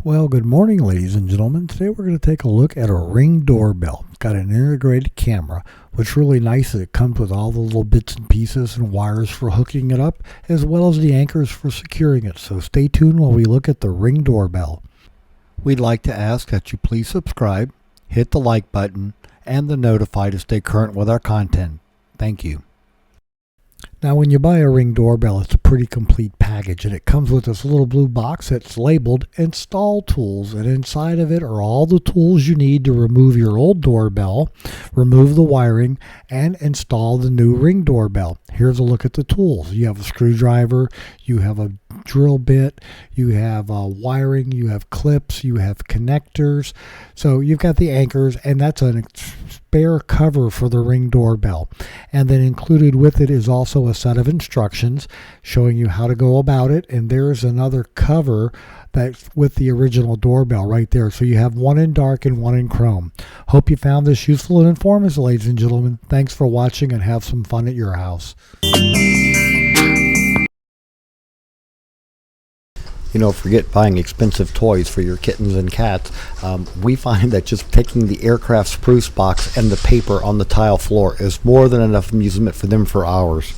Well, good morning, ladies and gentlemen. Today we're going to take a look at a Ring doorbell. It's got an integrated camera. What's really nice is it comes with all the little bits and pieces and wires for hooking it up, as well as the anchors for securing it. So stay tuned while we look at the Ring doorbell. We'd like to ask that you please subscribe, hit the like button, and the notify to stay current with our content. Thank you. Now, when you buy a Ring doorbell, it's a pretty complete package, and it comes with this little blue box that's labeled Install Tools, and inside of it are all the tools you need to remove your old doorbell, remove the wiring, and install the new Ring doorbell. Here's a look at the tools. You have a screwdriver, you have a drill bit, you have wiring, you have clips, you have connectors. So you've got the anchors, and that's a spare cover for the Ring doorbell. And then included with it is also a set of instructions showing you how to go about it, and there's another cover that's with the original doorbell right there. So you have one in dark and one in chrome. Hope you found this useful and informative, ladies and gentlemen. Thanks for watching, and have some fun at your house. You know, forget buying expensive toys for your kittens and cats. We find that just taking the aircraft spruce box and the paper on the tile floor is more than enough amusement for them for hours.